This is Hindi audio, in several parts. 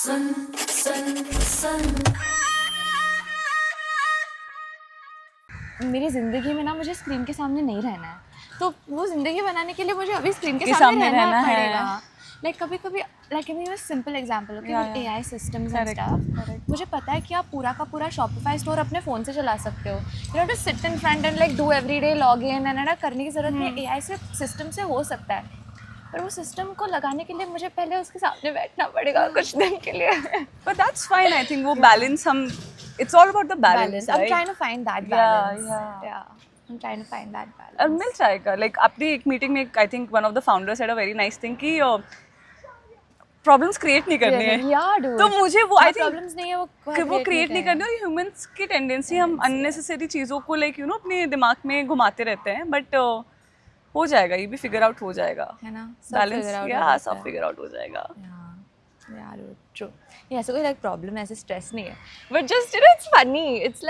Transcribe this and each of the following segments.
सुन सुन सुन मेरी ज़िंदगी में ना मुझे स्क्रीन के सामने नहीं रहना है, तो वो ज़िंदगी बनाने के लिए मुझे अभी स्क्रीन के सामने रहना पड़ेगा। लाइक कभी कभी like give me simple example, okay, with AI systems and stuff, मुझे पता है कि आप पूरा का पूरा शॉपिफाई स्टोर अपने फ़ोन से चला सकते हो। You know to sit in front and like do everyday log in and ना करने की ज़रूरत नहीं, एआई से सिस्टम से हो सकता है। पर वो सिस्टम को लगाने के लिए मुझे पहले उसके सामने बैठना पड़ेगा कुछ दिन के लिए। But that's fine. I think वो balance हम, it's all about the balance. I'm right? trying to find that balance. Yeah. I'm trying to find that balance. और मिल जाएगा. Like अपनी एक मीटिंग में, I think one of the founders said a very nice thing कि प्रॉब्लम्स क्रिएट नहीं करनी है. Yeah, dude. तो मुझे वो आई थिंक प्रॉब्लम्स नहीं है, वो क्रिएट नहीं करनी. और ह्यूमंस की टेंडेंसी हम अननेसेसरी चीज़ों को लाइक यू नो अपने दिमाग में घुमाते रहते हैं. बट हो जाएगा, ये भी फिगर आउट हो जाएगा. है ना, बैलेंस या सब फिगर आउट हो जाएगा. यार ट्रू. ये ऐसा कोई लाइक प्रॉब्लम, ऐसे स्ट्रेस नहीं है, but just you know it's funny. It's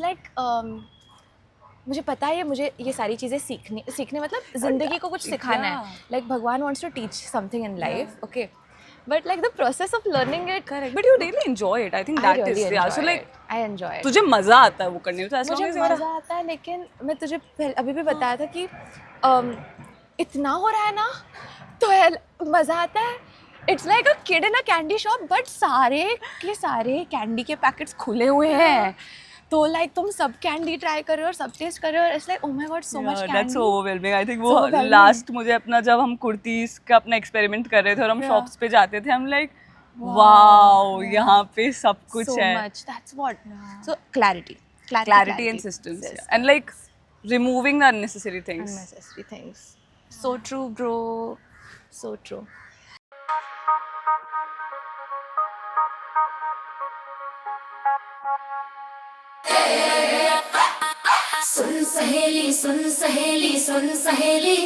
like मुझे पता है मुझे ये सारी चीज़ें सीखने मतलब ज़िंदगी को कुछ सिखाना है. Like Bhagwan wants to teach something in life, okay, but like the process of learning it. Correct. But you really enjoy it. I think that is yeah so like I enjoy. तुझे मजा आता है वो करने में. तो ऐसा मुझे मज़ा आता है, लेकिन मैं तुझे अभी भी बताया था कि इतना हो रहा है ना तो मज़ा आता है. It's like a kid in a candy shop, but सारे के सारे कैंडी के पैकेट्स खुले हुए हैं. तो लाइक तुम सब कैंडी ट्राई कर रहे हो और सब टेस्ट कर रहे हो. It's like oh my God, so much candy. That's overwhelming. I think वो लास्ट मुझे अपना जब हम कुर्तीज का अपना एक्सपेरिमेंट कर रहे थे और हम शॉप्स पे जाते थे, हम लाइक वाओ यहाँ पे सब कुछ so है. much. That's what. So clarity Clarity and systems. Yeah. And like removing the unnecessary things. Unnecessary things. So true, bro. So true. सुन सहेली सुन सहेली सुन सहेली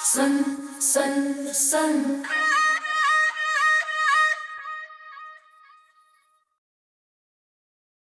सुन सुन सुन